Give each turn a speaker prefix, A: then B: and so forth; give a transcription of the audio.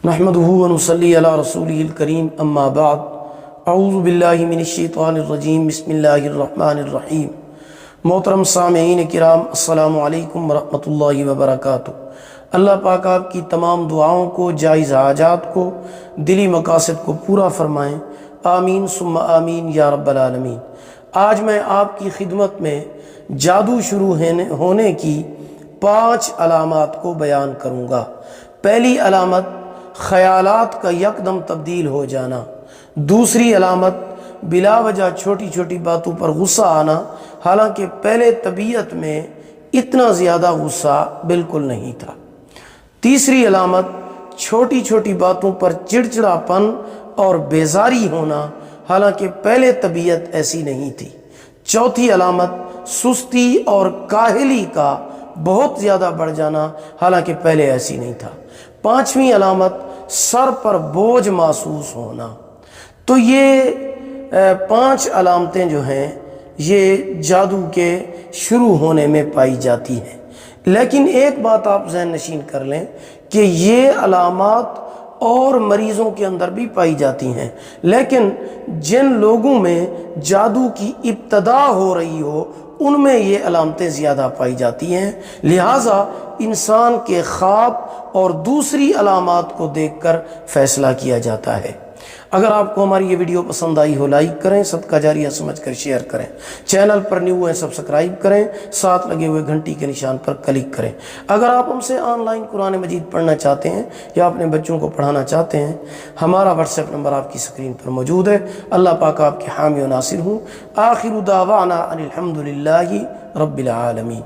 A: نحمدہ ونصلی علی رسولہ الکریم اما بعد اعوذ باللہ من الشیطان الرجیم بسم اللہ الرحمن الرحیم۔ محترم سامعین کرام، السلام علیکم ورحمۃ اللہ وبرکاتہ۔ اللہ پاک آپ کی تمام دعاؤں کو، جائز حاجات کو، دلی مقاصد کو پورا فرمائیں، آمین ثم آمین یا رب العالمین۔ آج میں آپ کی خدمت میں جادو شروع ہونے کی 5 علامات کو بیان کروں گا۔ پہلی علامت خیالات کا یکدم تبدیل ہو جانا۔ دوسری علامت بلا وجہ چھوٹی چھوٹی باتوں پر غصہ آنا، حالانکہ پہلے طبیعت میں اتنا زیادہ غصہ بالکل نہیں تھا۔ تیسری علامت چھوٹی چھوٹی باتوں پر چڑچڑاپن اور بیزاری ہونا، حالانکہ پہلے طبیعت ایسی نہیں تھی۔ چوتھی علامت سستی اور کاہلی کا بہت زیادہ بڑھ جانا، حالانکہ پہلے ایسی نہیں تھا۔ پانچویں علامت سر پر بوجھ محسوس ہونا۔ تو یہ 5 علامتیں جو ہیں یہ جادو کے شروع ہونے میں پائی جاتی ہیں۔ لیکن ایک بات آپ ذہن نشین کر لیں کہ یہ علامات اور مریضوں کے اندر بھی پائی جاتی ہیں، لیکن جن لوگوں میں جادو کی ابتدا ہو رہی ہو ان میں یہ علامتیں زیادہ پائی جاتی ہیں، لہٰذا انسان کے خواب اور دوسری علامات کو دیکھ کر فیصلہ کیا جاتا ہے۔ اگر آپ کو ہماری یہ ویڈیو پسند آئی ہو لائک کریں، صدقہ جاریہ سمجھ کر شیئر کریں، چینل پر نیو ہیں سبسکرائب کریں، ساتھ لگے ہوئے گھنٹی کے نشان پر کلک کریں۔ اگر آپ ہم سے آن لائن قرآن مجید پڑھنا چاہتے ہیں یا اپنے بچوں کو پڑھانا چاہتے ہیں، ہمارا واٹس ایپ نمبر آپ کی اسکرین پر موجود ہے۔ اللہ پاک آپ کے حامی و ناصر ہوں۔ آخر دعوانا ان الحمد للہ رب العالمین۔